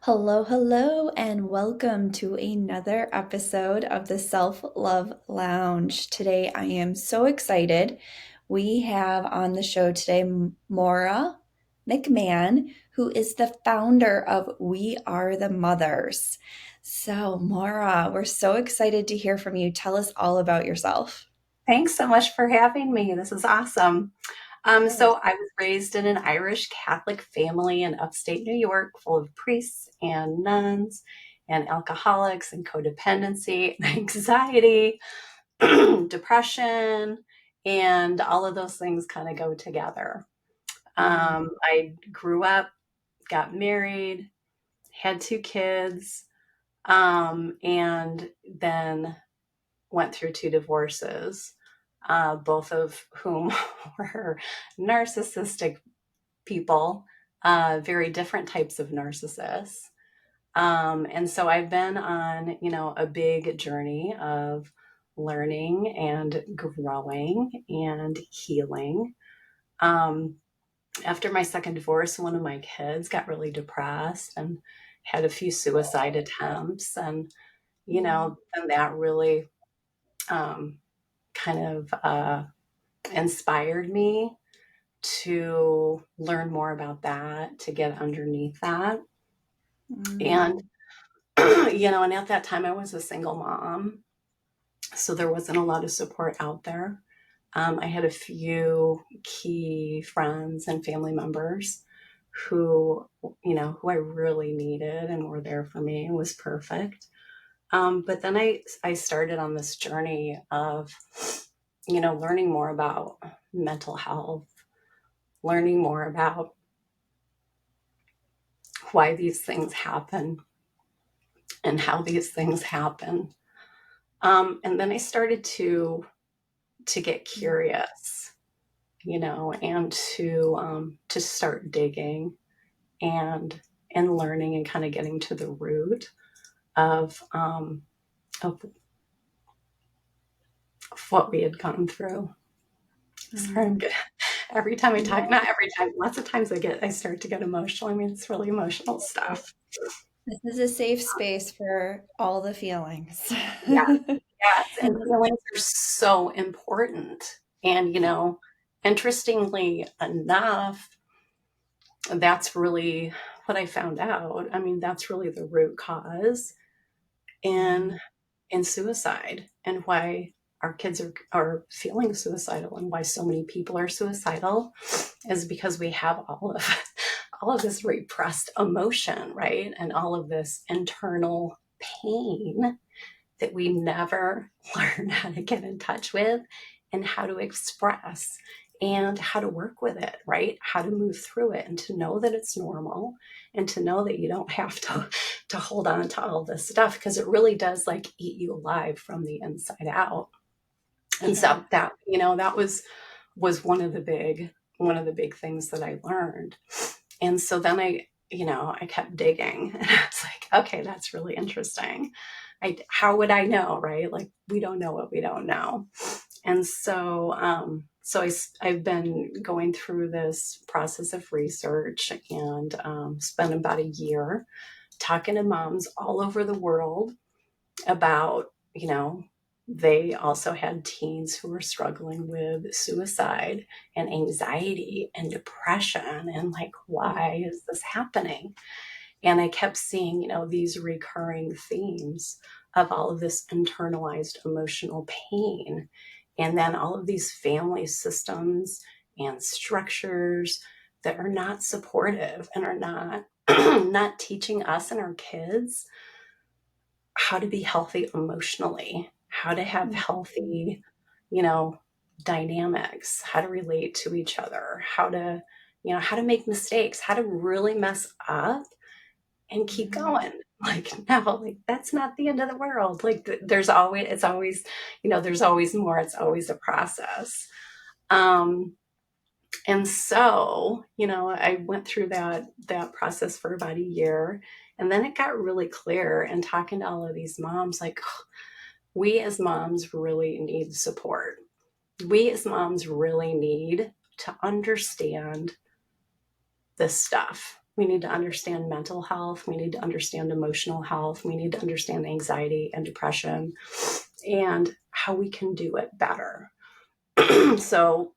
Hello, hello, and welcome to another episode of the Self Love Lounge. Today, I am so excited. We have on the show today Maura McMahon, who is the founder of We Are the Mothers. So, Maura, we're so excited to hear from you. Tell us all about yourself. Thanks so much for having me. This is awesome. Yes. So I was raised in an Irish Catholic family in upstate New York, full of priests and nuns and alcoholics and codependency and anxiety, depression, and all of those things kind of go together. Mm. I grew up, got married, had two kids, and then went through two divorces, both of whom were narcissistic people, very different types of narcissists. And so I've been on, a big journey of learning and growing and healing. Um, After my second divorce, one of my kids got really depressed and had a few suicide attempts. And, and that really um, kind of inspired me to learn more about that, to get underneath that. Mm. And, and at that time I was a single mom. So there wasn't a lot of support out there. I had a few key friends and family members who I really needed and were there for me and was perfect. But then I started on this journey of, learning more about mental health, learning more about why these things happen and how these things happen. And then I started to get curious, and to start digging and learning and kind of getting to the root of of, of what we had gone through. Sorry, I'm Mm. good. Every time I talk, Yeah. not every time, lots of times I start to get emotional. I mean, it's really emotional stuff. This is a safe space for all the feelings. Yeah. Yes, and feelings are so important. And, interestingly enough, that's really what I found out. I mean, that's really the root cause in Mm. suicide and why our kids are feeling suicidal and why so many people are suicidal is because we have all of all of this repressed emotion, right? And all of this internal pain that we never learn how to get in touch with and how to express and how to work with it, right? How to move through it and to know that it's normal and to know that you don't have to hold on to all this stuff because it really does like eat you alive from the inside out. And Yeah. so that, that was one of the big things that I learned. And so then I kept digging and I was like, okay, that's really interesting. How would I know, right? Like we don't know what we don't know. And I've been going through this process of research and spent about a year talking to moms all over the world about, they also had teens who were struggling with suicide and anxiety and depression and like, why is this happening? And I kept seeing, these recurring themes of all of this internalized emotional pain. And then all of these family systems and structures that are not supportive and are not not teaching us and our kids how to be healthy emotionally, how to have Mhm. healthy, you know, dynamics, how to relate to each other, how to make mistakes, how to really mess up and keep Mhm. going. Like, no, like that's not the end of the world. Like there's always, it's always, there's always more. It's always a process. Um, and so, I went through that process for about a year, and then it got really clear. And talking to all of these moms, like we as moms really need support. We as moms really need to understand this stuff. We need to understand mental health. We need to understand emotional health. We need to understand anxiety and depression and how we can do it better. so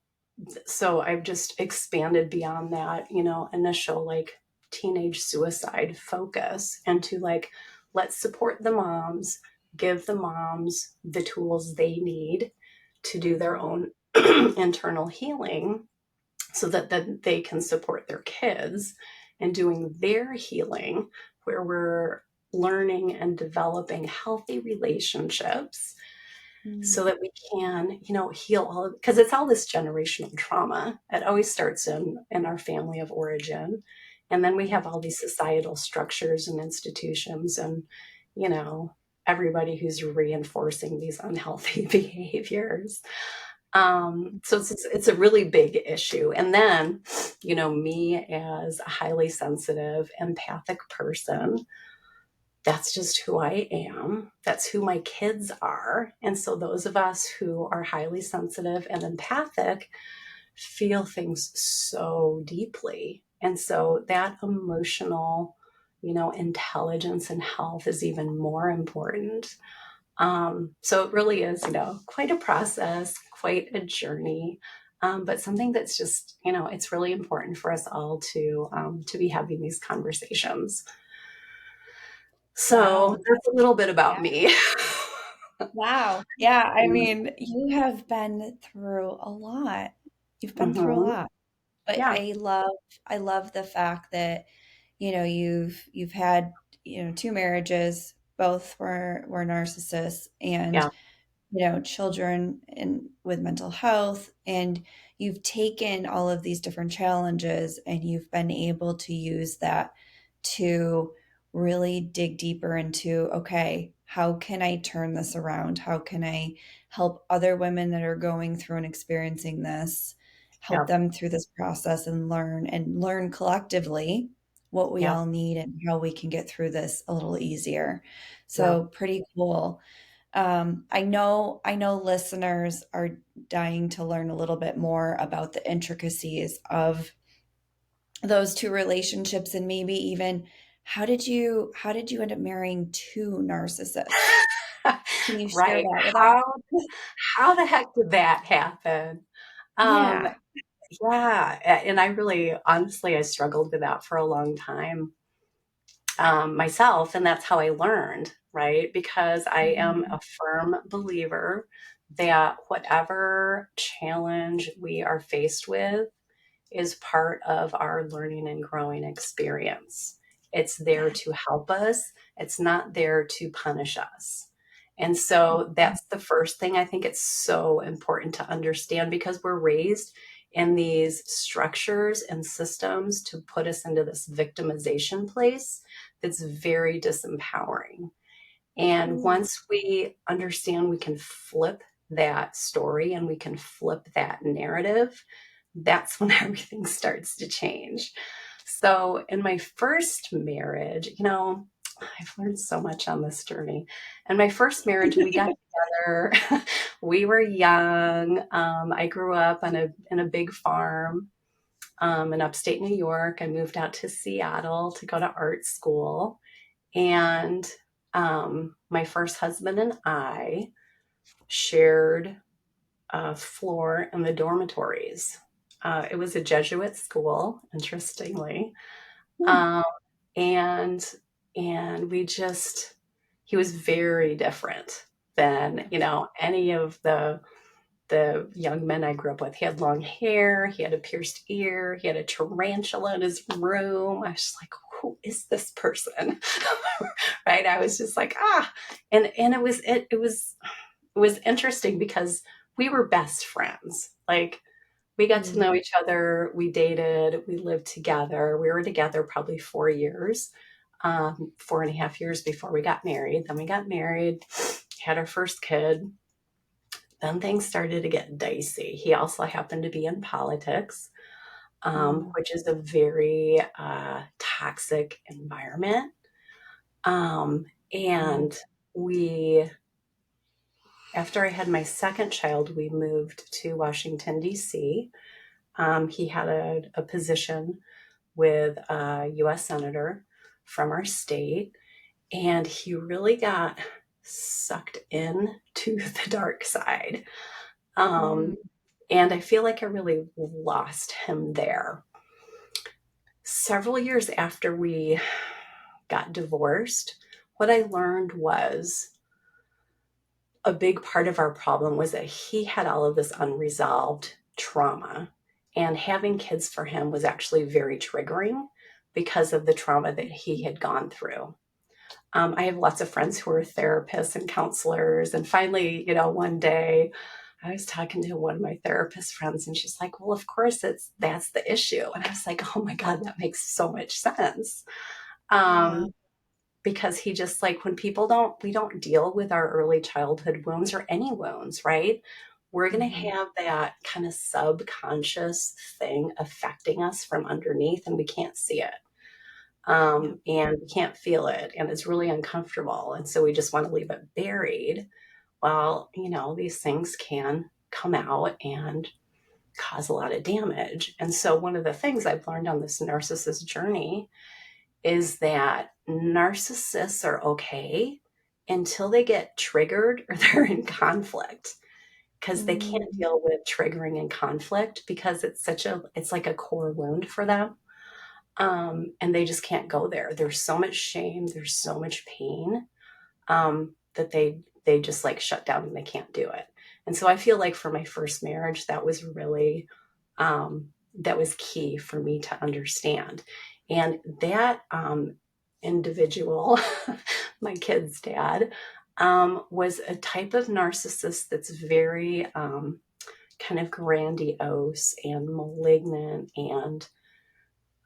so I've just expanded beyond that, initial like teenage suicide focus into like, let's support the moms, give the moms the tools they need to do their own internal healing so that then they can support their kids in doing their healing, where we're learning and developing healthy relationships Mm. so that we can, heal all of, because it's all this generational trauma. It always starts in our family of origin. And then we have all these societal structures and institutions and, you know, everybody who's reinforcing these unhealthy behaviors. So it's a really big issue. And then, me as a highly sensitive, empathic person, that's just who I am. That's who my kids are. And so those of us who are highly sensitive and empathic feel things so deeply. And so that emotional, intelligence and health is even more important. So it really is, quite a process, quite a journey, but something that's just, it's really important for us all to be having these conversations. So Wow. that's a little bit about Yeah. me. Wow. Yeah, I mean, you have been through a lot. You've been through a Hmm. lot. But Yeah, I love the fact that, you've had, two marriages, both were narcissists, and yeah, children with mental health, and you've taken all of these different challenges and you've been able to use that to really dig deeper into, okay, how can I turn this around? How can I help other women that are going through and experiencing this, help yeah, them through this process and learn collectively what we yeah, all need and how we can get through this a little easier. yeah. So pretty cool. I know listeners are dying to learn a little bit more about the intricacies of those two relationships and maybe even how did you end up marrying two narcissists? Can you share Right. that with How us? how the heck did that happen? Um, Yeah. yeah, and I really, honestly, I struggled with that for a long time, myself, and that's how I learned, right? Because I am Mhm. a firm believer that whatever challenge we are faced with is part of our learning and growing experience. It's there Yeah. to help us, it's not there to punish us. And so that's the first thing I think it's so important to understand, because we're raised in these structures and systems to put us into this victimization place that's very disempowering. And Ooh. once we understand we can flip that story and we can flip that narrative, that's when everything starts to change. So, in my first marriage, I've learned so much on this journey. In my first marriage, we got together. We were young. I grew up in a big farm in upstate New York. I moved out to Seattle to go to art school. And my first husband and I shared a floor in the dormitories. It was a Jesuit school, interestingly, Hmm. um, and and we just he was very different than any of the young men I grew up with. He had long hair, he had a pierced ear, he had a tarantula in his room. I was just like, who is this person? Right? I was just like, and it was interesting because we were best friends. Like, we got to know Mm. each other, we dated, we lived together. We were together probably 4 years, 4.5 years before we got married. Then we got married, had our first kid. Then things started to get dicey. He also happened to be in politics, Mm. which is a very toxic environment. Mm. And we, after I had my second child, we moved to Washington, D.C. He had a position with a US Senator from our state, and he really got sucked in to the dark side. Mm. And I feel like I really lost him there. Several years after we got divorced, what I learned was a big part of our problem was that he had all of this unresolved trauma. And having kids for him was actually very triggering because of the trauma that he had gone through. I have lots of friends who are therapists and counselors. And finally, one day I was talking to one of my therapist friends and she's like, well, of course that's the issue. And I was like, oh my God, that makes so much sense. Yeah. Because he just like when we don't deal with our early childhood wounds or any wounds, right? We're going to Mhm. have that kind of subconscious thing affecting us from underneath and we can't see it. Yeah. And we can't feel it and it's really uncomfortable. And so we just want to leave it buried. Well, these things can come out and cause a lot of damage. And so one of the things I've learned on this narcissist journey is that narcissists are okay until they get triggered or they're in conflict because they can't Mm. deal with triggering and conflict because it's like a core wound for them. And they just can't go there. There's so much shame, there's so much pain, that they just like shut down and they can't do it. And so I feel like for my first marriage, that was really that was key for me to understand. And that individual, my kid's dad, was a type of narcissist that's very kind of grandiose and malignant and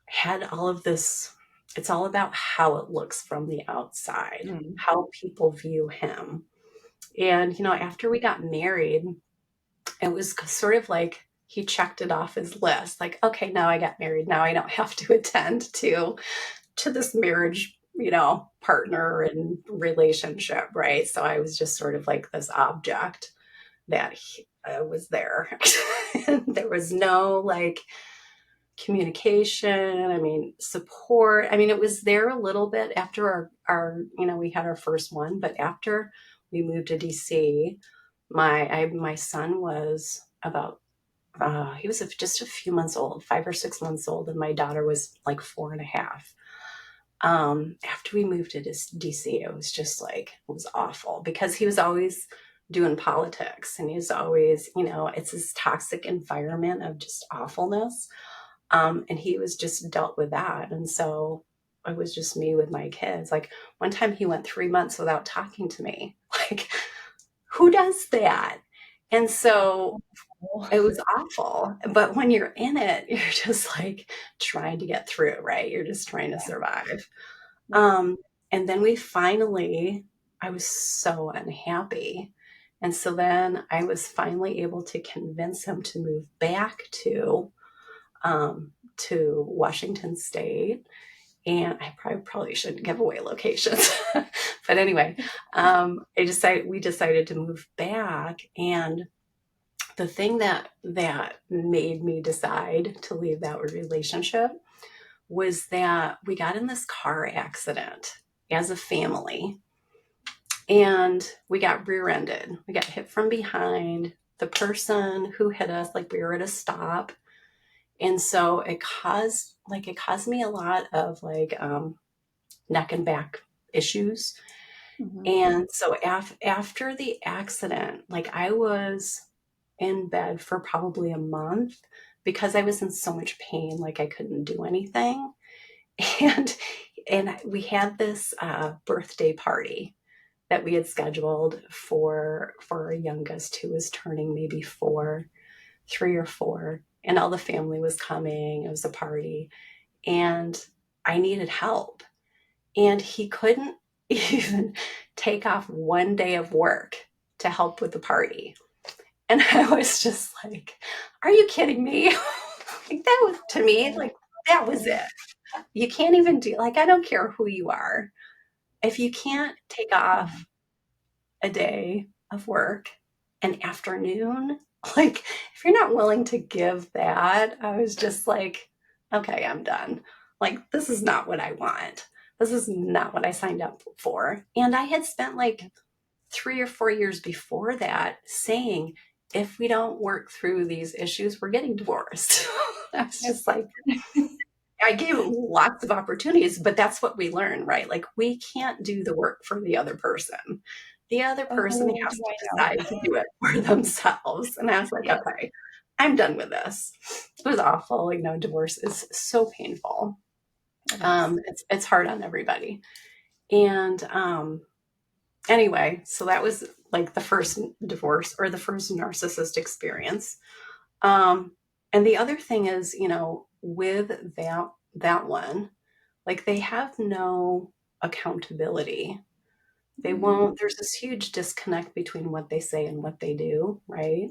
had all of this. It's all about how it looks from the outside, Mm. how people view him. And, after we got married, it was sort of like he checked it off his list. Like, okay, now I got married. Now I don't have to attend to this marriage, partner and relationship, right? So I was just sort of like this object that was there. There was no like communication. I mean, support. I mean, it was there a little bit after our we had our first one, but after we moved to DC, my son was about he was just a few months old, 5 or 6 months old, and my daughter was like 4.5. After we moved to DC, it was just like it was awful because he was always doing politics and he was always, it's this toxic environment of just awfulness. And he was just dealt with that. And so it was just me with my kids. Like one time he went 3 months without talking to me. Like, who does that? And so it was awful. But when you're in it, you're just like trying to get through, right? You're just trying to survive. Yeah. Um, and then I was so unhappy. And so then I was finally able to convince him to move back to Washington State. And I probably shouldn't give away locations. But anyway, we decided to move back. And the thing that made me decide to leave that relationship was that we got in this car accident as a family and we got rear-ended. We got hit from behind. The person who hit us, like we were at a stop, and so it caused me a lot of like neck and back issues. Mhm. And so after the accident, like I was in bed for probably a month because I was in so much pain, like I couldn't do anything. And we had this birthday party that we had scheduled for our youngest who was turning maybe 3 or 4, and all the family was coming. It was a party, and I needed help. And he couldn't even take off one day of work to help with the party. And I was just like, are you kidding me? Like that was to me, like that was it. You can't even do like I don't care who you are. If you can't take off a day of work, an afternoon, like if you're not willing to give that, I was just like, okay, I'm done. Like, this is not what I want. This is not what I signed up for. And I had spent like 3 or 4 years before that saying, if we don't work through these issues, we're getting divorced. I was Yep. just like, I gave lots of opportunities, but that's what we learn, right? Like, we can't do the work for the other person. The other person Oh, has do to I know? decide to do it for themselves. And I was like, Yes, okay, I'm done with this. It was awful. Like, no, divorce is so painful. it is. It's hard on everybody. And anyway, so that was like the first divorce or the first narcissist experience. Um, and the other thing is, with that one, like, they have no accountability. They Mm, won't, there's this huge disconnect between what they say and what they do, right?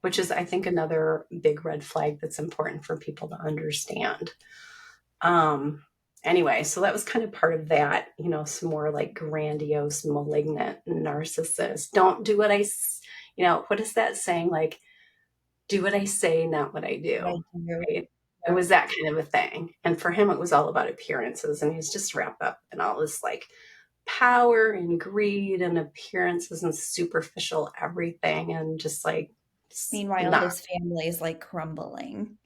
Which is, I think, another big red flag that's important for people to understand. Um, anyway, so that was kind of part of that, some more like grandiose, malignant narcissist. Don't do what what is that saying? Like, do what I say, not what I what I do. do. Right? It Yep. was that kind of a thing. And for him, it was all about appearances. And he's just wrapped up in all this like power and greed and appearances and superficial everything. And just like, Meanwhile, not. his family is like crumbling.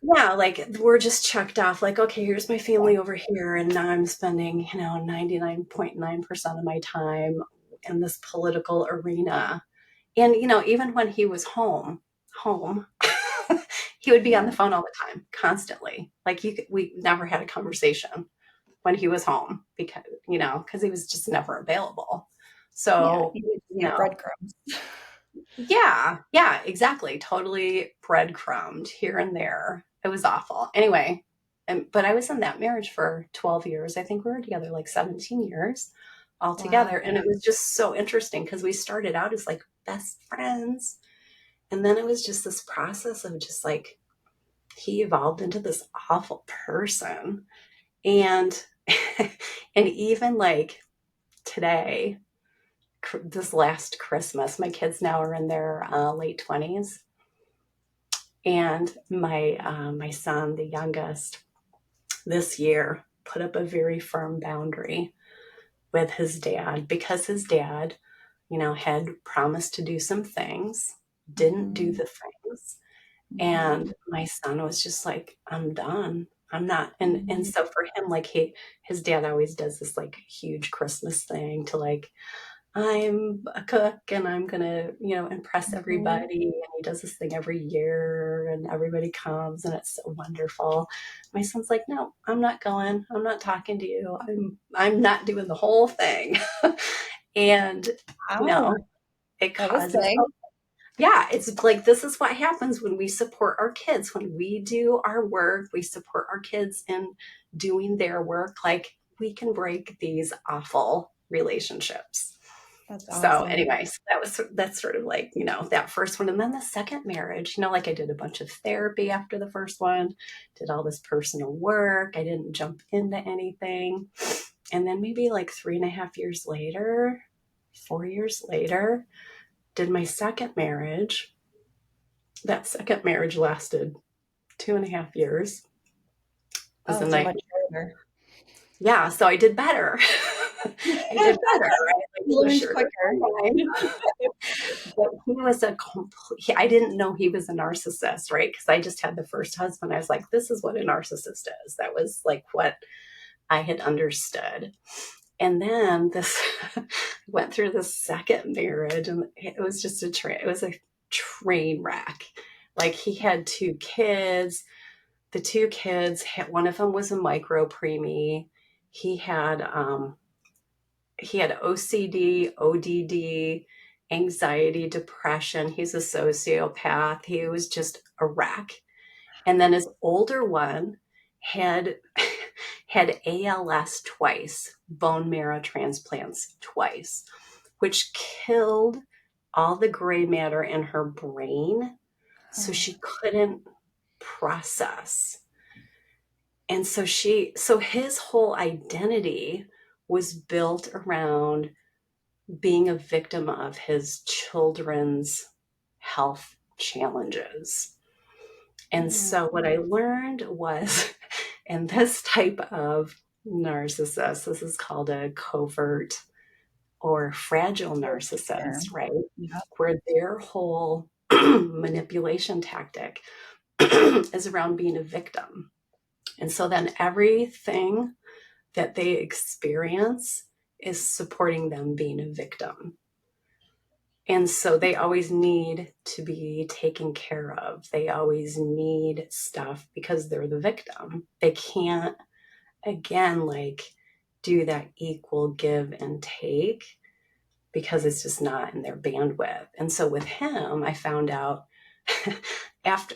Yeah, like, we're just checked off, like, okay, here's my family over here, and now I'm spending, 99.9% of my time in this political arena. And, even when he was home, he would be on Yeah. the phone all the time, constantly. Like, we never had a conversation when he was home because he was just never available. Yeah. So, He would you get know, breadcrumbs. yeah, exactly. Totally breadcrumbed here and there. It was awful. Anyway, but I was in that marriage for 12 years. I think we were together like 17 years altogether. Wow. And it was just so interesting because we started out as like best friends. And then it was just this process of just like, he evolved into this awful person. And, and even like today, this last Christmas, my kids now are in their late 20s. And my son, the youngest, this year put up a very firm boundary with his dad because his dad, had promised to do some things, didn't do Hmm. the things. Hmm. And my son was just like, I'm done. I'm not. And Hmm. so for him, like, his dad always does this like huge Christmas thing to like, I'm a cook and I'm gonna, impress Hmm. everybody. And he does this thing every year and everybody comes and it's so wonderful. My son's like, no, I'm not going. I'm not talking to you. I'm not doing the whole thing. And, you know, Wow. it That was causes, big. yeah, it's like, this is what happens when we support our kids. When we do our work, we support our kids in doing their work. Like, we can break these awful relationships. That's So awesome. anyway, so that's sort of like, that first one. And then the second marriage, like, I did a bunch of therapy after the first one, did all this personal work. I didn't jump into anything. And then maybe like 3.5 years later, 4 years later, did my second marriage. That second marriage lasted 2.5 years. It was Oh, a so night. much shorter. Yeah, so I did better. I did better, right? Like, it was Learned shorter quicker. timeline. But he was I didn't know he was a narcissist, right? Because I just had the first husband. I was like, this is what a narcissist is. That was like what I had understood. And then this went through the second marriage, and it was just it was a train wreck. Like, he had two kids. The two kids, one of them was a micro preemie. He had he had OCD, ODD, anxiety, depression. He's a sociopath. He was just a wreck. And then his older one had had ALS twice, bone marrow transplants twice, which killed all the gray matter in her brain, so Oh, she couldn't process. And so his whole identity was built around being a victim of his children's health challenges. And yeah. so what I learned was And this type of narcissist, this is called a covert or fragile narcissist, right? Yep. Where their whole manipulation tactic is around being a victim. And so then everything that they experience is supporting them being a victim. And so they always need to be taken care of. They always need stuff because they're the victim. They can't, again, like do that equal give and take because it's just not in their bandwidth. And so with him, I found out after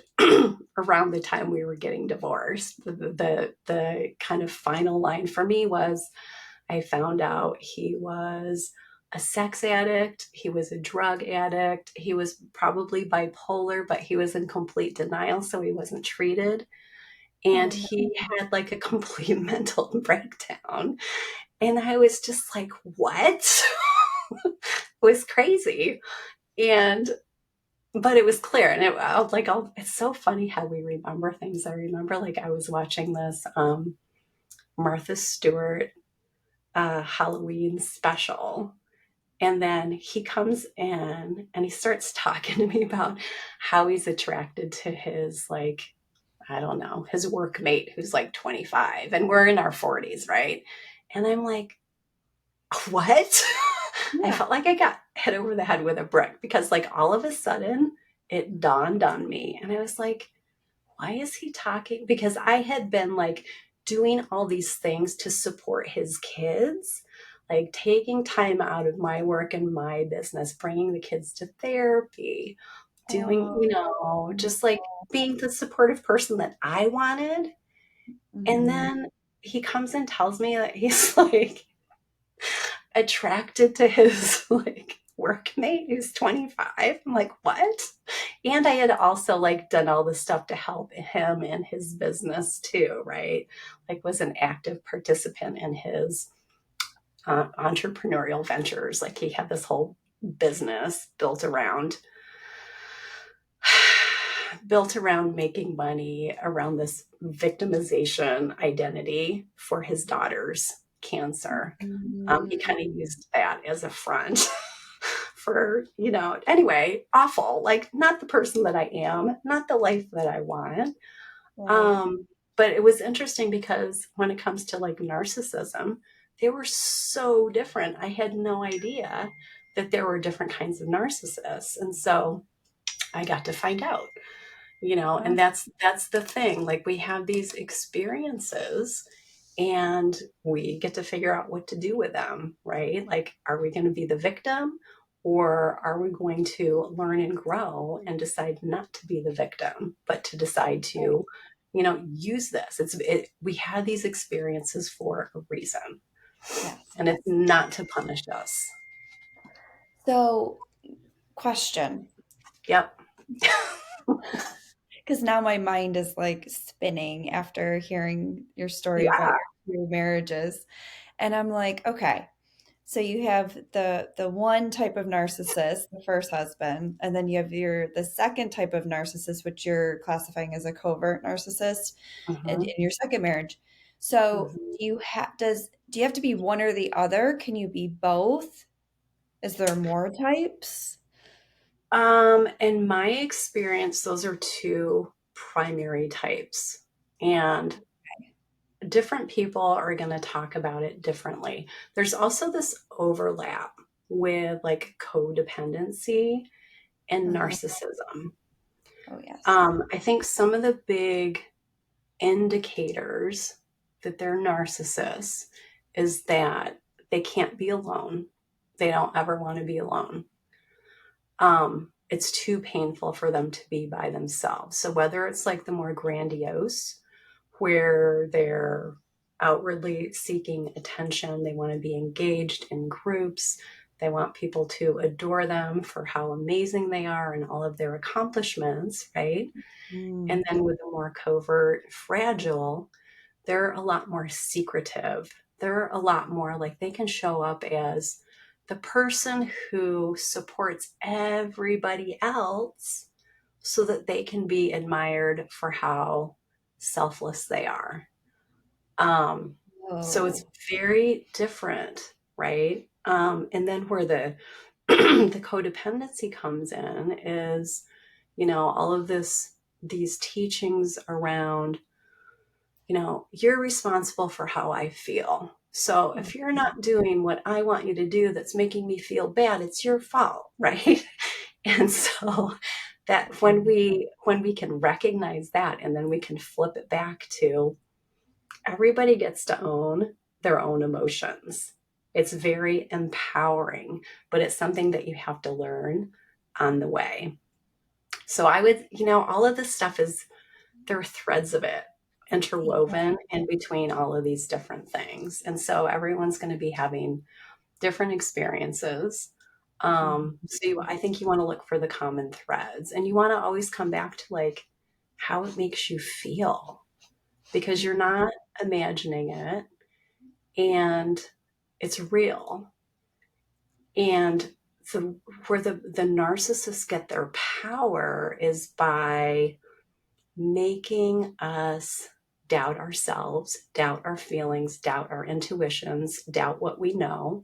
around the time we were getting divorced, the kind of final line for me was I found out he was a sex addict, he was a drug addict, he was probably bipolar, but he was in complete denial, so he wasn't treated. And Oh no. he had like a complete mental breakdown. And I was just like, what? It was crazy. And but it was clear, and it's so funny how we remember things. I remember like I was watching this Martha Stewart Halloween special, and then he comes in and he starts talking to me about how he's attracted to his, like, I don't know, his workmate who's like 25, and we're in our 40s, right? And I'm like, what? I Yeah. felt like I got hit over the head with a brick because, like, all of a sudden it dawned on me. And I was like, why is he talking? Because I had been like doing all these things to support his kids, like taking time out of my work and my business, bringing the kids to therapy, doing, Oh just like being the supportive person that I wanted. And no. then he comes and tells me that he's like, attracted to his like workmate who's 25. I'm like, what? And I had also like done all this stuff to help him in his business too, right? Like was an active participant in his entrepreneurial ventures. Like he had this whole business built around making money around this victimization identity for his daughter's cancer. He Mm, kind of used that as a front for, anyway, awful. Like, not the person that I am, not the life that I want. right. Um, but it was interesting because when it comes to like narcissism, they were so different. I had no idea that there were different kinds of narcissists. And so I got to find out, Oh, and that's the thing. Like we have these experiences and we get to figure out what to do with them, right? Like, are we going to be the victim, or are we going to learn and grow and decide not to be the victim, but to decide to, use this? We have these experiences for a reason, yes. and it's not to punish us. So, question, Yep. because now my mind is like spinning after hearing your story about Yeah. your marriages. And I'm like, okay, so you have the one type of narcissist, the first husband, and then you have the second type of narcissist, which you're classifying as a covert narcissist, and Hmm. in your second marriage. So Hmm. do you have to be one or the other? Can you be both? Is there more types? In my experience, those are two primary types. And different people are going to talk about it differently. There's also this overlap with like codependency and Uh-huh. narcissism. Oh yes. I think some of the big indicators that they're narcissists is that they can't be alone. They don't ever want to be alone. It's too painful for them to be by themselves. So whether it's like the more grandiose, where they're outwardly seeking attention, they want to be engaged in groups, they want people to adore them for how amazing they are and all of their accomplishments, right? Mm. And then with the more covert, fragile, they're a lot more secretive. They're a lot more like they can show up as the person who supports everybody else so that they can be admired for how selfless they are. So it's Oh. very different, right? And then where the the codependency comes in is, all of these teachings around, you're responsible for how I feel. So if you're not doing what I want you to do that's making me feel bad, it's your fault, right? And so that when we can recognize that, and then we can flip it back to everybody gets to own their own emotions. It's very empowering, but it's something that you have to learn on the way. So I would, all of this stuff is, there are threads of it Yeah. interwoven in between all of these different things. And so everyone's going to be having different experiences. I think you want to look for the common threads, and you want to always come back to like how it makes you feel, because you're not imagining it, and it's real. And so where the narcissists get their power is by making us doubt ourselves, doubt our feelings, doubt our intuitions, doubt what we know,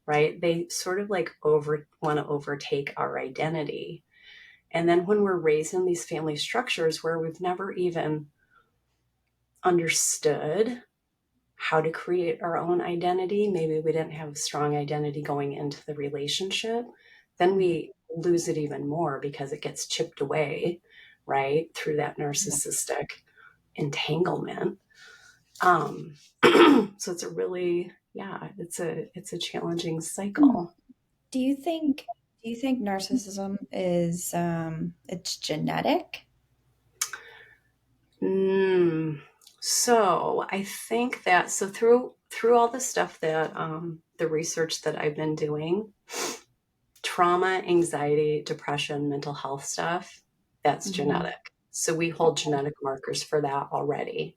right? They sort of like want to overtake our identity. And then when we're raised in these family structures where we've never even understood how to create our own identity, maybe we didn't have a strong identity going into the relationship, then we lose it even more because it gets chipped away, right, through that narcissistic entanglement. Um, so it's a really, yeah, it's a challenging Mm. cycle. Do you think narcissism is it's genetic? Mm. So I think that through all the stuff that the research that I've been doing, trauma, anxiety, depression, mental health stuff, that's Mm-hmm. genetic. So we hold genetic markers for that already.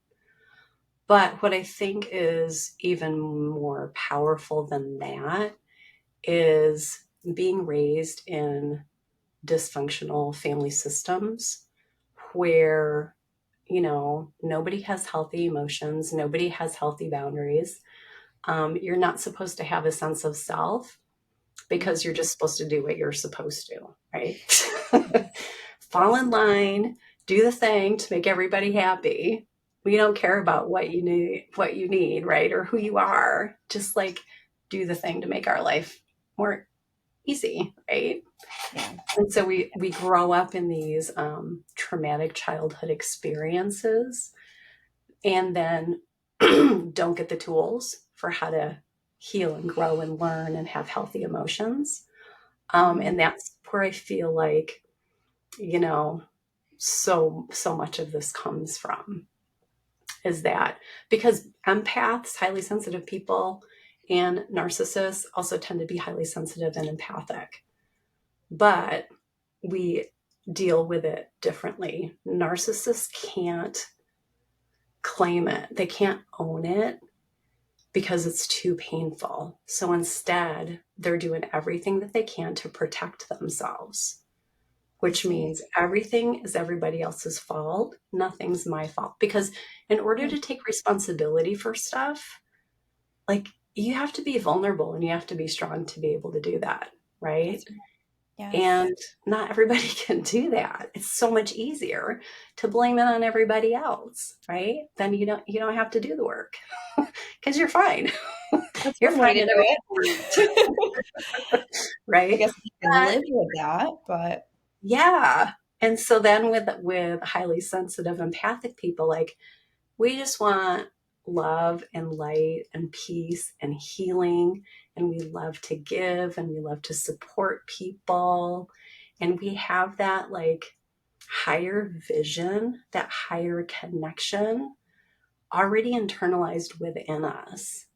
But what I think is even more powerful than that is being raised in dysfunctional family systems where, nobody has healthy emotions, nobody has healthy boundaries. You're not supposed to have a sense of self because you're just supposed to do what you're supposed to, right? Fall in line, do the thing to make everybody happy. We don't care about what you need, right? Or who you are. Just like do the thing to make our life more easy, right? Yeah. And so we grow up in these traumatic childhood experiences, and then don't get the tools for how to heal and grow and learn and have healthy emotions. Mm-hmm. And that's where I feel like, you know, so much of this comes from, is that because empaths, highly sensitive people, and narcissists also tend to be highly sensitive and empathic, but we deal with it differently. Narcissists can't claim it, they can't own it because it's too painful. So instead, they're doing everything that they can to protect themselves, I which see. means everything is everybody else's fault. Nothing's my fault. Because in order Mm. to take responsibility for stuff, like, you have to be vulnerable and you have to be strong to be able to do that, right? That's right. Yes. And not everybody can do that. It's so much easier to blame it on everybody else, right? Then you don't have to do the work because you're fine. That's You're one way fine to and do it. everything, I right? guess you can But live with that, but yeah. And so then with highly sensitive empathic people, like, we just want love and light and peace and healing, and we love to give and we love to support people, and we have that like higher vision, that higher connection already internalized within us.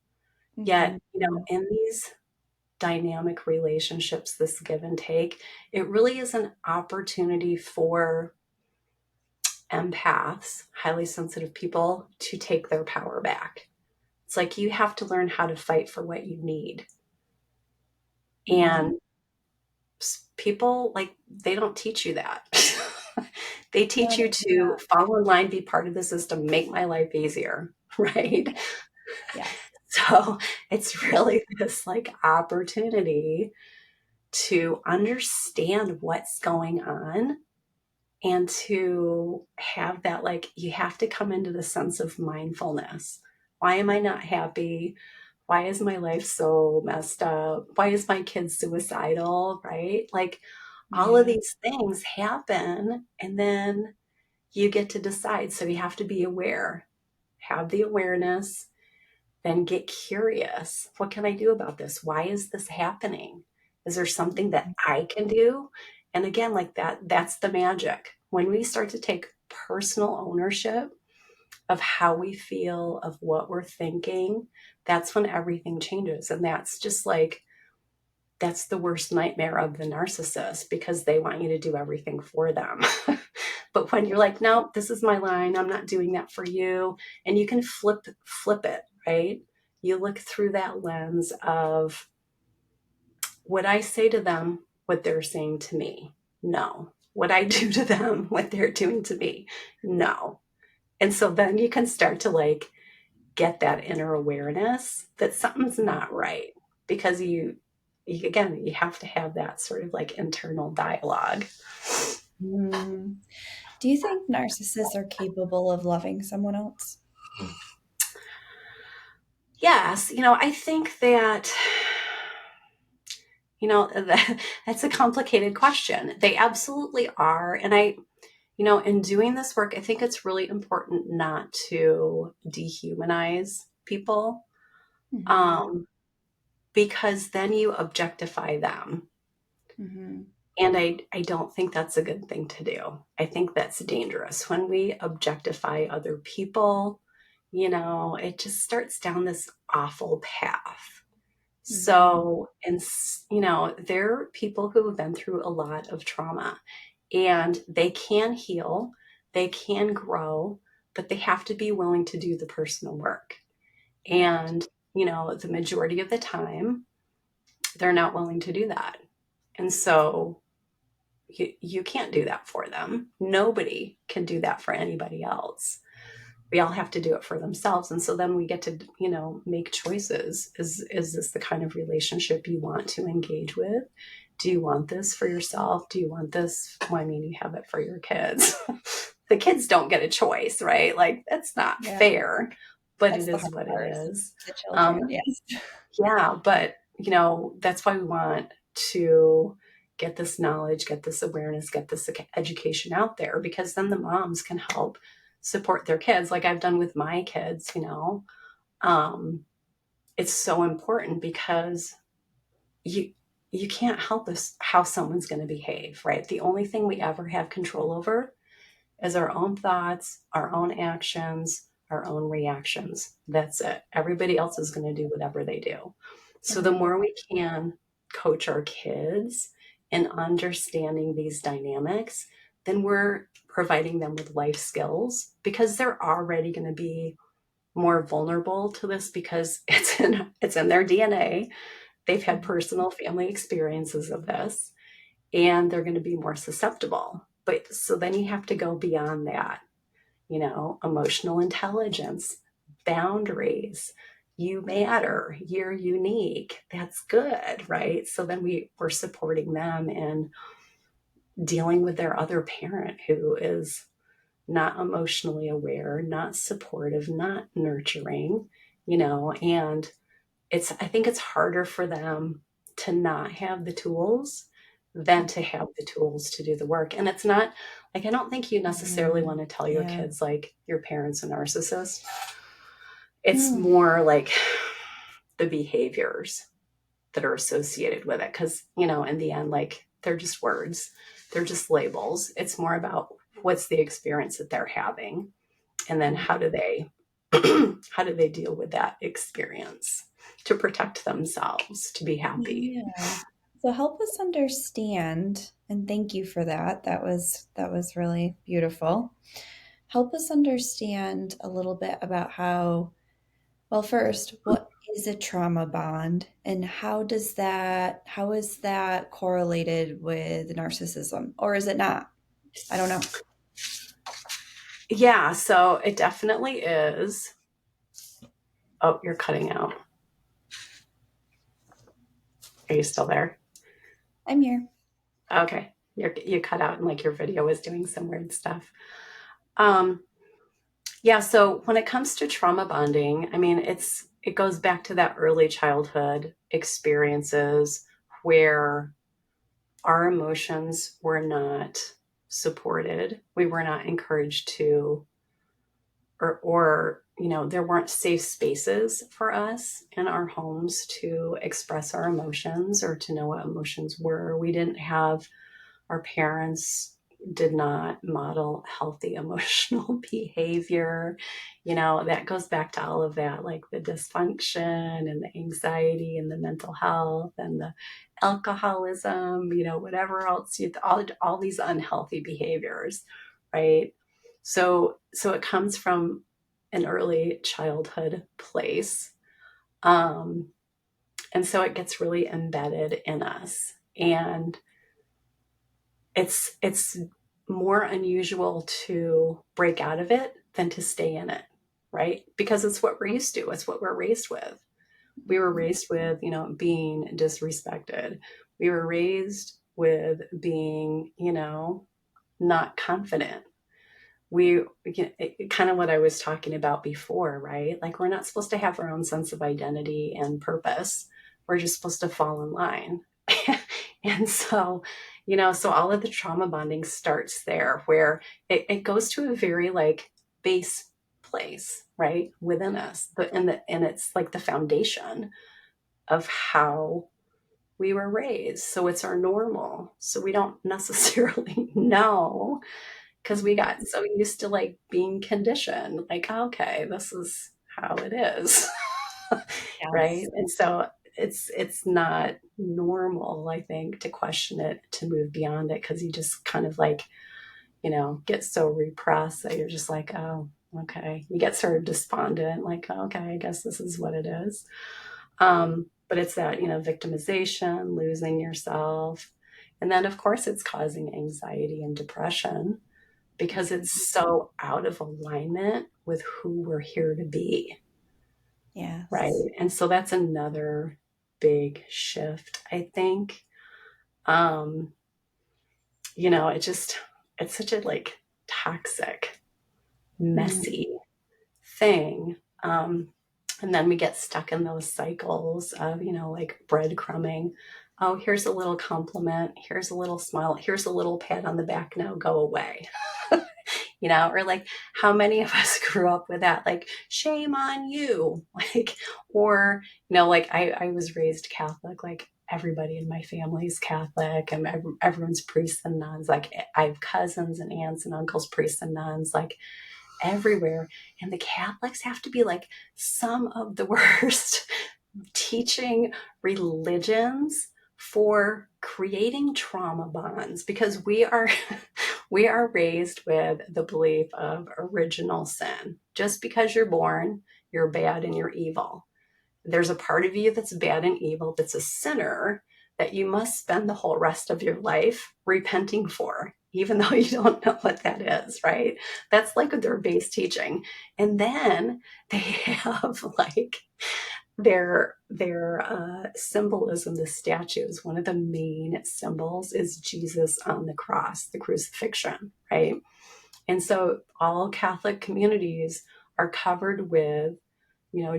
Yet, mhm. in these dynamic relationships, this give and take, it really is an opportunity for empaths, highly sensitive people, to take their power back. It's like you have to learn how to fight for what you need. Mhm. And people, like, they don't teach you that. They No, teach you they do to not. follow in line, be part of the system, make my life easier. right? Yes. So it's really this like opportunity to understand what's going on and to have that, like, you have to come into the sense of mindfulness. Why am I not happy? Why is my life so messed up? Why is my kid suicidal? Right? Like, all of Yeah. these things happen, and then you get to decide. So you have to be aware, have the awareness, then get curious. What can I do about this? Why is this happening? Is there something that I can do? And again, like that's the magic. When we start to take personal ownership of how we feel, of what we're thinking, that's when everything changes. And that's just like, that's the worst nightmare of the narcissist, because they want you to do everything for them. But when you're like, no, this is my line, I'm not doing that for you, and you can flip it, right? You look through that lens of, would I say to them what they're saying to me? No. Would I do to them what they're doing to me? No. And so then you can start to like get that inner awareness that something's not right, because you again, you have to have that sort of like internal dialogue. Mm. Do you think narcissists are capable of loving someone else? Yes, I think that, that's a complicated question. They absolutely are. And in doing this work, I think it's really important not to dehumanize people, Hmm. um, because then you objectify them. Hmm. And I don't think that's a good thing to do. I think that's dangerous. When we objectify other people, it just starts down this awful path. Hmm. So, and there are people who have been through a lot of trauma, and they can heal, they can grow, but they have to be willing to do the personal work. Right. And, the majority of the time, they're not willing to do that. And so you can't do that for them. Nobody can do that for anybody else. We all have to do it for themselves. And so then we get to, make choices. Is this the kind of relationship you want to engage with? Do you want this for yourself? Do you want this? Well, I mean, you have it for your kids. The kids don't get a choice, right? Like, that's not Yeah. fair, but it That's the is hard what it part. is. The Um, children. Yes. yeah, but that's why we want to get this knowledge, get this awareness, get this education out there, because then the moms can help support their kids, like I've done with my kids. Um, it's so important, because you you can't help us how someone's going to behave, right? The only thing we ever have control over is our own thoughts, our own actions, our own reactions. That's it. Everybody else is going to do whatever they do. So the more 100%. we can coach our kids in understanding these dynamics, then we're providing them with life skills, because they're already going to be more vulnerable to this, because it's in their DNA. They've had personal family experiences of this, and they're going to be more susceptible. But so then you have to go beyond that, emotional intelligence, boundaries. You matter, you're unique. That's good, right? So then we're supporting them in dealing with their other parent who is not emotionally aware, not supportive, not nurturing, and I think it's harder for them to not have the tools than to have the tools to do the work. And it's not like, I don't think you necessarily Mhm. want to tell your Yeah. kids like your parents are narcissists. It's Mm. more like the behaviors that are associated with it. Cause, in the end, like, they're just words, they're just labels. It's more about what's the experience that they're having. And then how do they how do they deal with that experience to protect themselves, to be happy? Yeah. So help us understand, and thank you for that. That was really beautiful. Help us understand a little bit about well, first, what is a trauma bond and how is that correlated with narcissism? Or is it not? I don't know. Yeah, so it definitely is. Oh, you're cutting out. Are you still there? I'm here. Okay. You cut out and like your video was doing some weird stuff. Um, yeah, so when it comes to trauma bonding, I mean, it goes back to that early childhood experiences where our emotions were not supported. We were not encouraged to, or there weren't safe spaces for us in our homes to express our emotions or to know what emotions were. We didn't have our parents did not model healthy emotional behavior. That goes back to all of that, like the dysfunction and the anxiety and the mental health and the alcoholism, whatever else, all these unhealthy behaviors, right? So it comes from an early childhood place. Um, and so it gets really embedded in us. And it's more unusual to break out of it than to stay in it, right? Because it's what we're used to, it's what we're raised with. We were raised with, being disrespected. We were raised with being, not confident. We kind of what I was talking about before, right? Like we're not supposed to have our own sense of identity and purpose. We're just supposed to fall in line. And so, so all of the trauma bonding starts there where it goes to a very like base place, right? Within us. And it's like the foundation of how we were raised. So it's our normal. So we don't necessarily know because we got so used to like being conditioned, like, okay, this is how it is. Right. Yes. And so it's not normal, I think, to question it, to move beyond it, because you just kind of like, get so repressed that you're just like, oh, okay. You get sort of despondent, like, oh, okay, I guess this is what it is. But it's that, victimization, losing yourself. And then, of course, it's causing anxiety and depression because it's so out of alignment with who we're here to be, right? Yes. And so that's another big shift, I think. Um, it's such a like toxic, Mm. messy thing. And then we get stuck in those cycles of, like breadcrumbing. Oh, here's a little compliment. Here's a little smile. Here's a little pat on the back. Now go away. Or like how many of us grew up with that, like, shame on you, like, or, like I was raised Catholic, like everybody in my family is Catholic and everyone's priests and nuns. Like I have cousins and aunts and uncles, priests and nuns, like everywhere. And the Catholics have to be like some of the worst teaching religions for creating trauma bonds, because we are we are raised with the belief of original sin. Just because you're born, you're bad and you're evil. There's a part of you that's bad and evil, that's a sinner, that you must spend the whole rest of your life repenting for, even though you don't know what that is, right? That's like their base teaching. And then they have like their symbolism, the statues. One of the main symbols is Jesus on the cross, the crucifixion, right? And so all Catholic communities are covered with,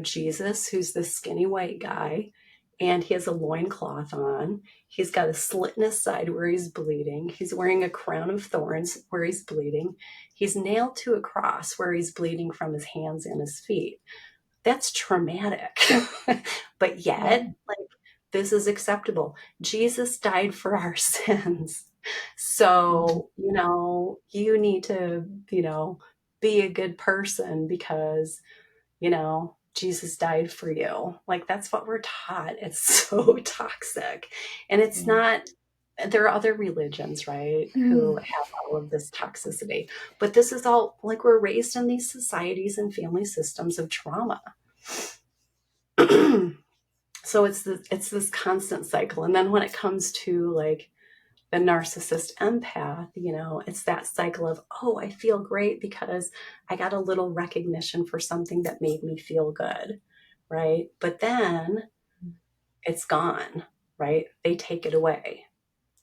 Jesus, who's the skinny white guy, and he has a loincloth on. He's got a slit in his side where he's bleeding. He's wearing a crown of thorns where he's bleeding. He's nailed to a cross where he's bleeding from his hands and his feet. That's traumatic. But Yeah. yet, like, this is acceptable. Jesus died for our sins. So, you need to, be a good person because, Jesus died for you. Like, that's what we're taught. It's so toxic. And it's Yeah. not, there are other religions, right, who Mm. have all of this toxicity. But this is all like we're raised in these societies and family systems of trauma. So it's this constant cycle. And then when it comes to like the narcissist empath, it's that cycle of, oh, I feel great because I got a little recognition for something that made me feel good, right? But then it's gone, right? They take it away.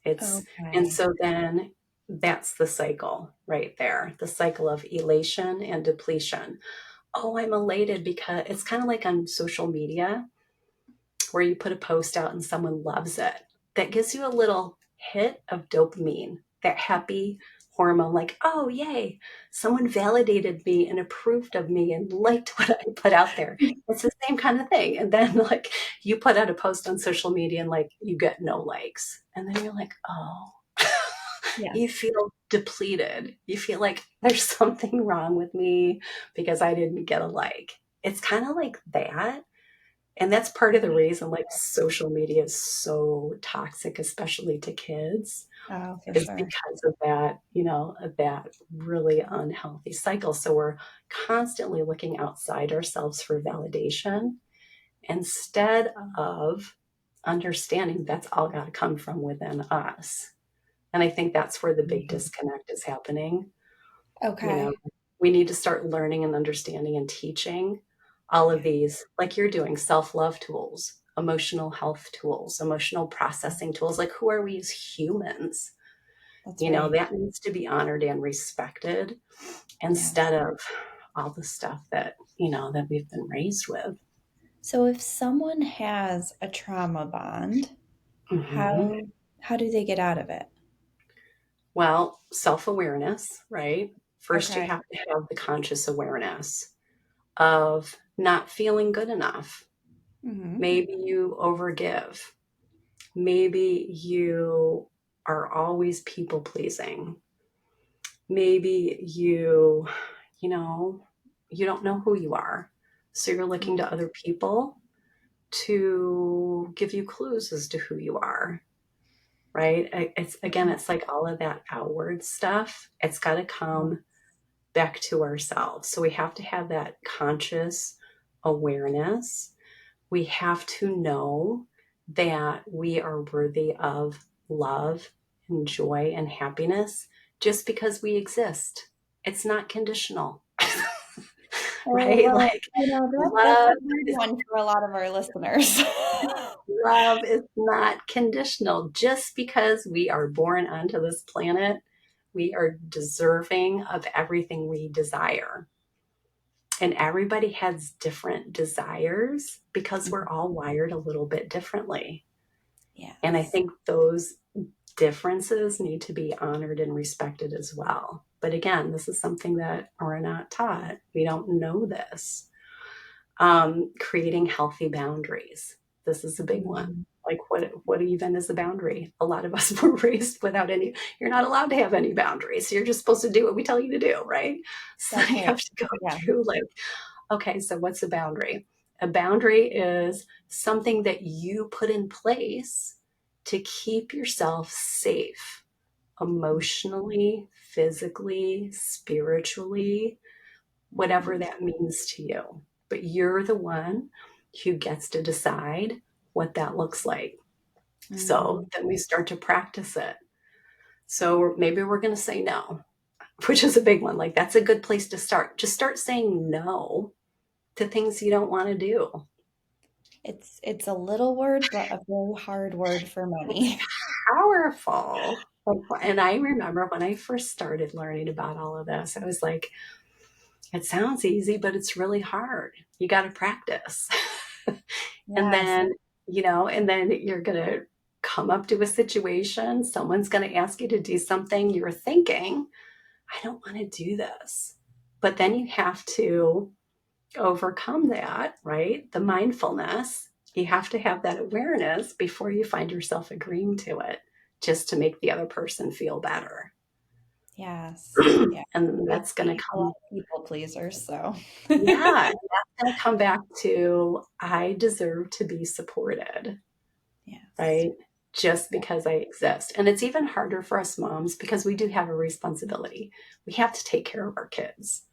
And Okay. so then that's the cycle right there, the cycle of elation and depletion. Oh, I'm elated because it's kind of like on social media where you put a post out and someone loves it. That gives you a little hit of dopamine, that happy hormone, like, oh, yay, someone validated me and approved of me and liked what I put out there. It's the same kind of thing. And then, like, you put out a post on social media and, like, you get no likes. And then you're like, oh, you Yes. feel depleted. You feel like there's something wrong with me because I didn't get a like. It's kind of like that, and that's part of the reason like social media is so toxic, especially to kids, Oh, for is sure. because of that, of that really unhealthy cycle. So we're constantly looking outside ourselves for validation instead of understanding that's all got to come from within us. And I think that's where the big disconnect is happening. You know, Okay. we need to start learning and understanding and teaching all of Yeah, these, like you're doing, self-love tools, emotional health tools, emotional processing tools. Like, who are we as humans? that's right. That needs to be honored and respected Yes. instead of all the stuff that we've been raised with. So if someone has a trauma bond, Hmm. how do they get out of it? Well, self-awareness, right? First, you Okay. have to have the conscious awareness of not feeling good enough. Hmm. Maybe you overgive. Maybe you are always people pleasing. Maybe you know, you don't know who you are. So you're looking to other people to give you clues as to who you are, right? It's again, it's like all of that outward stuff. It's got to come back to ourselves. So we have to have that conscious awareness. We have to know that we are worthy of love and joy and happiness just because we exist. It's not conditional, Oh, right? well, Like that's a love hard is one for a lot of our listeners. love is not conditional. Just because we are born onto this planet, we are deserving of everything we desire. And everybody has different desires because we're all wired a little bit differently. And I Yes. think those differences need to be honored and respected as well. But again, this is something that we're not taught. We don't know this. Creating healthy boundaries. This is a big one. Mhm. Like what even is a boundary? A lot of us were raised without any, you're not allowed to have any boundaries. You're just supposed to do what we tell you to do, right? So That's you right. have to go Yeah. through like, okay, so what's a boundary? A boundary is something that you put in place to keep yourself safe emotionally, physically, spiritually, whatever that means to you. But you're the one who gets to decide what that looks like. So Mhm. then we start to practice it. So maybe we're going to say no, which is a big one. Like, that's a good place to start. Just start saying no to things you don't want to do. It's a little word, but a very hard word for It's many. powerful. And I remember when I first started learning about all of this, I was like, it sounds easy, but it's really hard. You got to practice. And Yes. then, and then you're going to come up to a situation, someone's going to ask you to do something, you're thinking, I don't want to do this. But then you have to overcome that, right? The mindfulness. You have to have that awareness before you find yourself agreeing to it, just to make the other person feel better. Yes. Yeah. And We that's going to see a lot come, of people pleasers, so. yeah, that's going to come back to I deserve to be supported, Yes. right? Just Yeah. because I exist. And it's even harder for us moms because we do have a responsibility. We have to take care of our kids.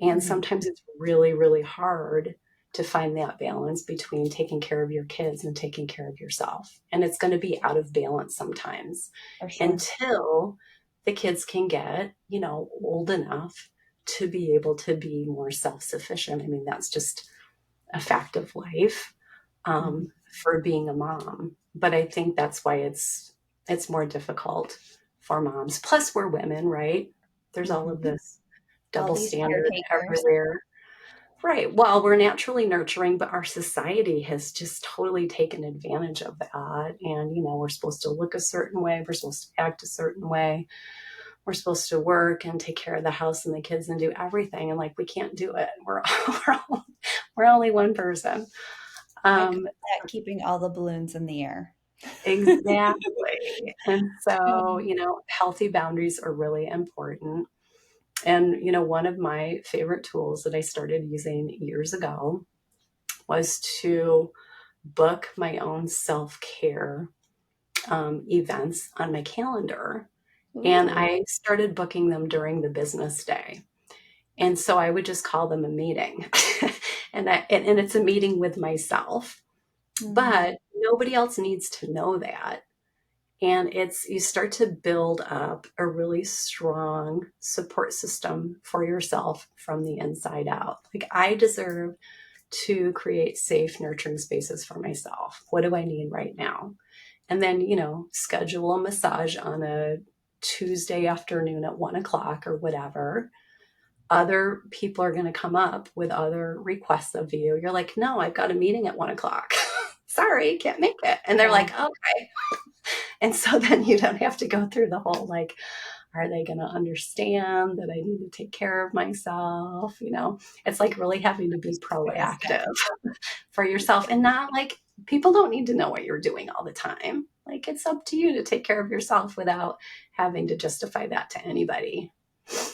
And Mhm. sometimes it's really, really hard to find that balance between taking care of your kids and taking care of yourself. And it's going to be out of balance sometimes For sure. until the kids can get, old enough to be able to be more self sufficient. I mean, that's just a fact of life Mhm. for being a mom. But I think that's why it's more difficult for moms. Plus, we're women, right? There's all of Mhm. this All double these standard caretakers. everywhere. Right. Well, we're naturally nurturing, but our society has just totally taken advantage of that. And, we're supposed to look a certain way. We're supposed to act a certain way. We're supposed to work and take care of the house and the kids and do everything. And like, we can't do it. We're, we're only one person. I call Um, that keeping all the balloons in the air. exactly. And so, Um, healthy boundaries are really important. And, one of my favorite tools that I started using years ago was to book my own self care events on my calendar. And Ooh. I started booking them during the business day. And so I would just call them a meeting. And it's a meeting with myself. Mhm. But nobody else needs to know that. And you start to build up a really strong support system for yourself from the inside out. Like, I deserve to create safe, nurturing spaces for myself. What do I need right now? And then, schedule a massage on a Tuesday afternoon at 1 o'clock or whatever. Other people are going to come up with other requests of you. You're like, no, I've got a meeting at 1 o'clock. Sorry, can't make it. And they're Yeah. like, okay. And so then you don't have to go through the whole like, are they going to understand that I need to take care of myself? It's like really having to be Just gonna say. proactive for yourself and not like people don't need to know what you're doing all the time. Like, it's up to you to take care of yourself without having to justify that to anybody.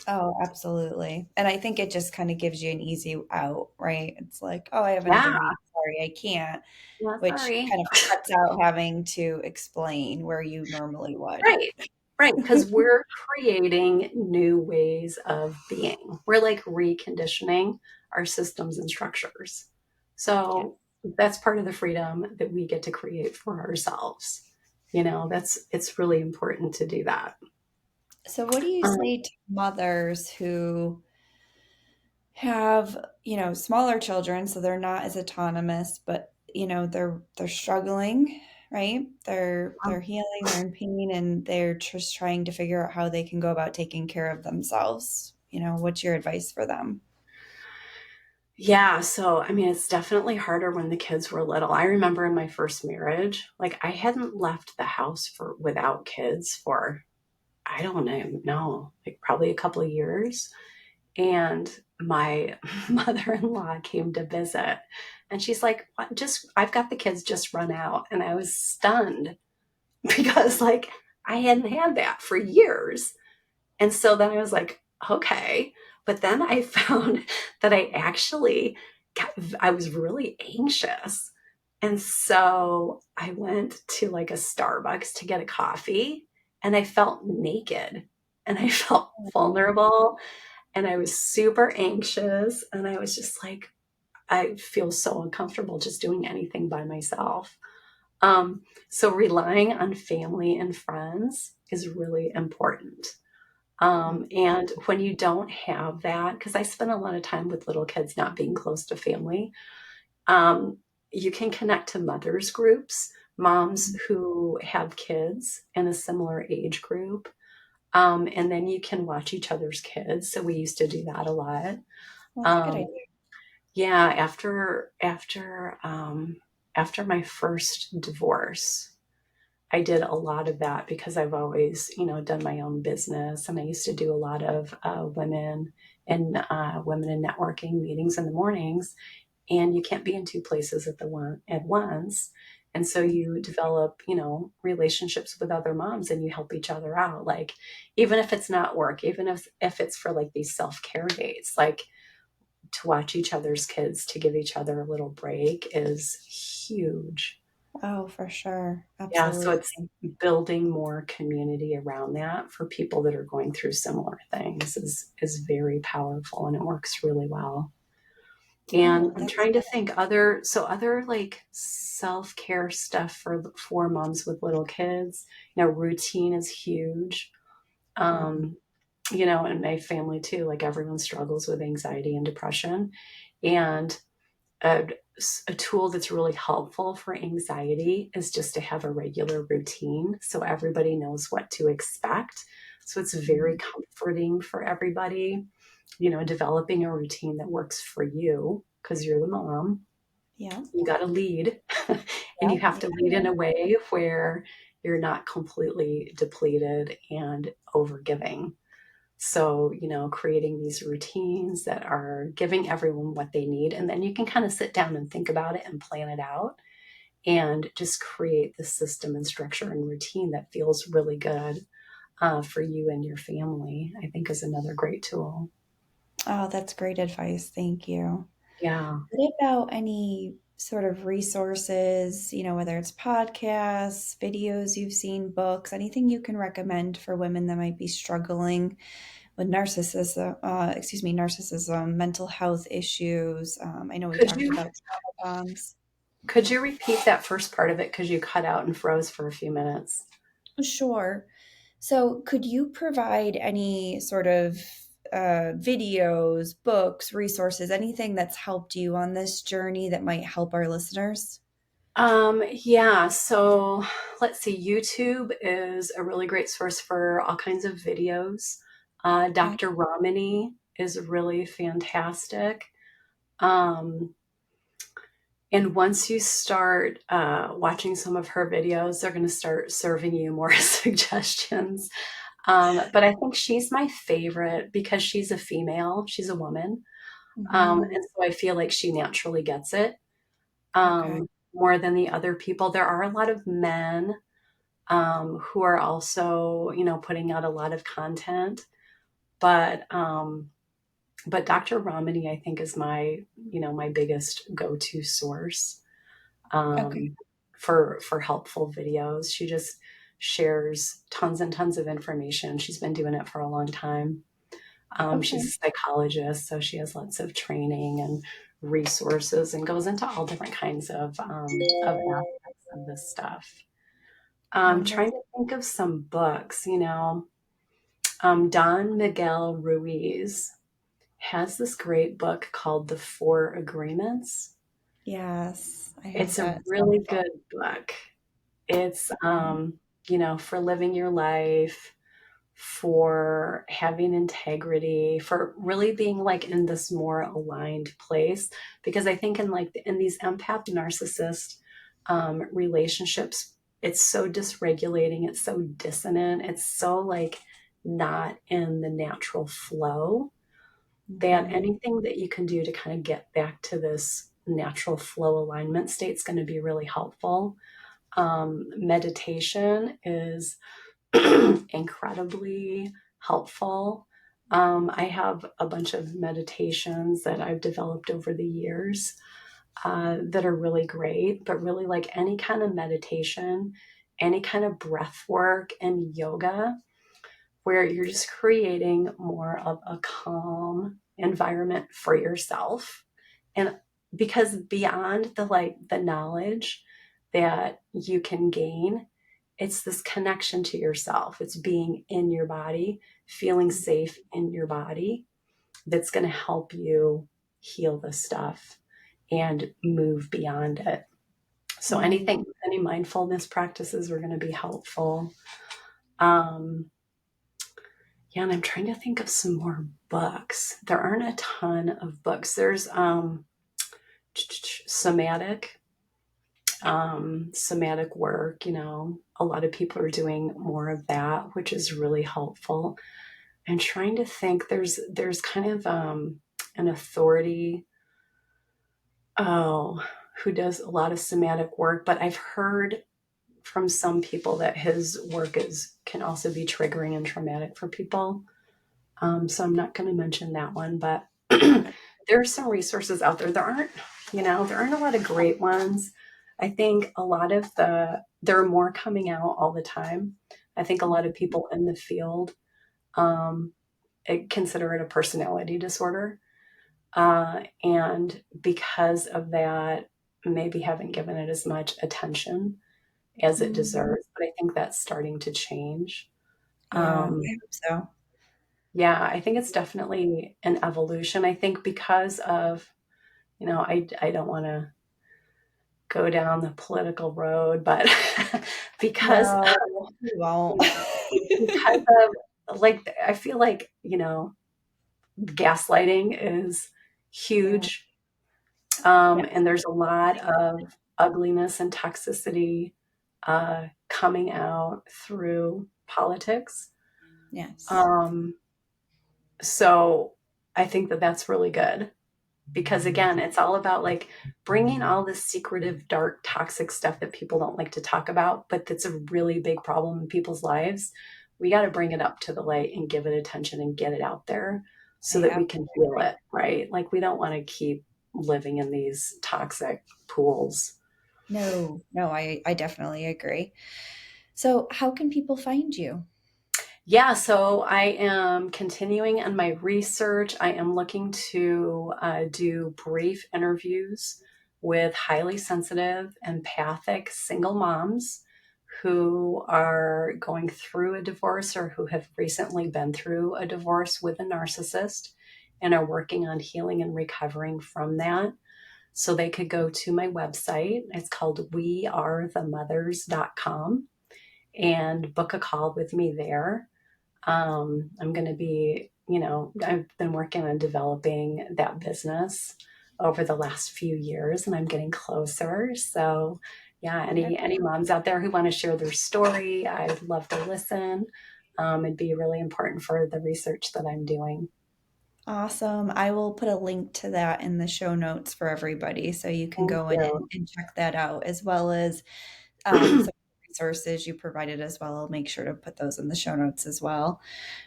Oh, absolutely. And I think it just kind of gives you an easy out, right? It's like, oh, I have another Yeah. meeting. Sorry, I can't, Yeah. which Sorry. kind of cuts out having to explain where you normally would. Right. Right. Because we're creating new ways of being. We're like reconditioning our systems and structures. Yeah. So that's part of the freedom that we get to create for ourselves. It's really important to do that. So what do you Um, say to mothers who have, smaller children, so they're not as autonomous, but they're struggling, right? They're healing, they're in pain, and they're just trying to figure out how they can go about taking care of themselves. What's your advice for them? yeah. So, I mean, it's definitely harder when the kids were little. I remember in my first marriage, like, I hadn't left the house without kids for, I don't know, like probably a couple of years. And my mother-in-law came to visit and she's like, "What? Just, I've got the kids, just run out." And I was stunned because like I hadn't had that for years. And so then I was like, okay. But then I found that I was really anxious. And so I went to like a Starbucks to get a coffee and I felt naked and I felt Oh, vulnerable and I was super anxious. And I was just like, I feel so uncomfortable just doing anything by myself. So relying on family and friends is really important. And when you don't have that, because I spend a lot of time with little kids not being close to family, um, you can connect to mothers groups, moms who have kids in a similar age group. And then you can watch each other's kids. So we used to do that a lot. well, that's a good Um, idea. yeah, after my first divorce, I did a lot of that because I've always, done my own business, and I used to do a lot of women in networking meetings in the mornings. And you can't be in two places at once, and so you develop, relationships with other moms, and you help each other out. Like, even if it's not work, even if it's for like these self care dates, like to watch each other's kids, to give each other a little break is huge. Oh, for sure. Yeah, so it's Absolutely. building more community around that for people that are going through similar things is very powerful, and it works really well. And Oh, I'm that's trying to think other like self-care stuff for moms with little kids. Routine is huge. mhm. Um, and my family too, like everyone struggles with anxiety and depression. And uh, a tool that's really helpful for anxiety is just to have a regular routine so everybody knows what to expect. So it's very Mhm. comforting for everybody, developing a routine that works for you because you're the mom. Yeah. You got to lead, and Yeah. you have Yeah. to lead Yeah. in a way where you're not completely depleted and overgiving. So, creating these routines that are giving everyone what they need. And then you can kind of sit down and think about it and plan it out and just create the system and structure and routine that feels really good for you and your family, I think is another great tool. Oh, that's great advice. Thank you. Yeah. What about any sort of resources, whether it's podcasts, videos you've seen, books, anything you can recommend for women that might be struggling with narcissism, mental health issues? I know we Could talked you about trauma bonds. could you repeat that first part of it because you cut out and froze for a few minutes? Sure. So, could you provide any sort of videos, books, resources, anything that's helped you on this journey that might help our listeners? Yeah, so let's see. YouTube is a really great source for all kinds of videos. Okay. Dr. Romani is really fantastic. Um, and once you start watching some of her videos, they're going to start serving you more suggestions. But I think she's my favorite because she's a female, she's a woman. Hmm. And so I feel like she naturally gets it Okay. more than the other people. There are a lot of men who are also, putting out a lot of content. But but Dr. Romani, I think, is my biggest go-to source Okay. um, for helpful videos. She just shares tons and tons of information. She's been doing it for a long time. She's Okay. a psychologist, so she has lots of training and resources, and goes into all different kinds of aspects of this stuff. Trying Wonderful. to think of some books, Don Miguel Ruiz has this great book called The Four Agreements. Yes, I have It's a that. It's really wonderful. good book. It's, Mhm. for living your life, for having integrity, for really being like in this more aligned place. Because I think in these empath narcissist relationships, it's so dysregulating, it's so dissonant, it's so like not in the natural flow that Mhm. anything that you can do to kind of get back to this natural flow alignment state is going to be really helpful. Meditation is incredibly helpful. I have a bunch of meditations that I've developed over the years that are really great, but really like any kind of meditation, any kind of breath work and yoga where you're just creating more of a calm environment for yourself. And because beyond the knowledge that you can gain, it's this connection to yourself. It's being in your body, feeling safe in your body that's going to help you heal this stuff and move beyond it. So Mhm. any mindfulness practices are going to be helpful. Um, Yeah, and I'm trying to think of some more books. There aren't a ton of books. There's somatic somatic work. A lot of people are doing more of that, which is really helpful. I'm trying to think. There's kind of an authority, oh, who does a lot of somatic work, but I've heard from some people that his work is can also be triggering and traumatic for people. So I'm not going to mention that one, but there are some resources out there. There aren't a lot of great ones. I think a lot of there are more coming out all the time. I think a lot of people in the field um, consider it a personality disorder. And because of that, maybe haven't given it as much attention as it Mhm. deserves. But I think that's starting to change. Yeah, I Um, hope so. Yeah, I think it's definitely an evolution. I think because of, I don't want to. go down the political road, but because No, we you won't. know, because of like I feel like, gaslighting is Yeah. huge. Yeah. And there's a lot of ugliness and toxicity coming out through politics. Yes. Um, so I think that that's really good because, again, it's all about like bringing all this secretive, dark, toxic stuff that people don't like to talk about, but that's a really big problem in people's lives. We got to bring it up to the light and give it attention and get it out there so I that we can absolutely feel agree. it, right? Like we don't want to keep living in these toxic pools. No, no, I definitely agree. So, how can people find you? Yeah, so I am continuing on my research. I am looking to do brief interviews with highly sensitive, empathic single moms who are going through a divorce or who have recently been through a divorce with a narcissist and are working on healing and recovering from that. So they could go to my website. It's called wearethemothers.com and book a call with me there. I'm going to be, I've been working on developing that business over the last few years and I'm getting closer. So, yeah, any Wonderful. moms out there who want to share their story, I'd love to listen. It'd be really important for the research that I'm doing. Awesome. I will put a link to that in the show notes for everybody so you can Thank go in you. and check that out, as well as some resources you provided as well. I'll make sure to put those in the show notes as well.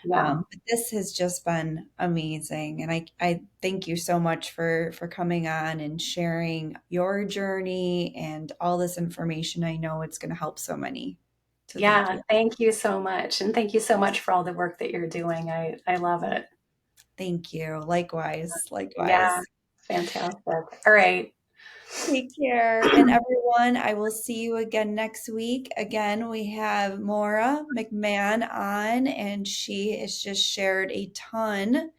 Yeah. But this has just been amazing, and I thank you so much for coming on and sharing your journey and all this information. I know it's going to help so many. So thank Yeah. you. Thank you so much. And thank you so much for all the work that you're doing. I love it. Thank you. Likewise. Yeah. Likewise. Fantastic. All right. Take care. And everyone, I will see you again next week. Again, we have Maura McMahon on, and she has just shared a ton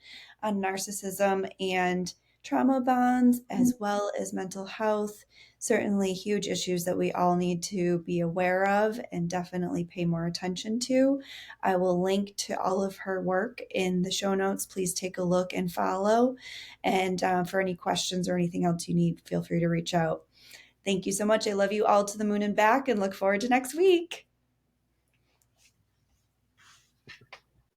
on narcissism and trauma bonds, as well as mental health. Certainly, huge issues that we all need to be aware of and definitely pay more attention to. I will link to all of her work in the show notes. Please take a look and follow. And for any questions or anything else you need, feel free to reach out. Thank you so much. I love you all to the moon and back and look forward to next week.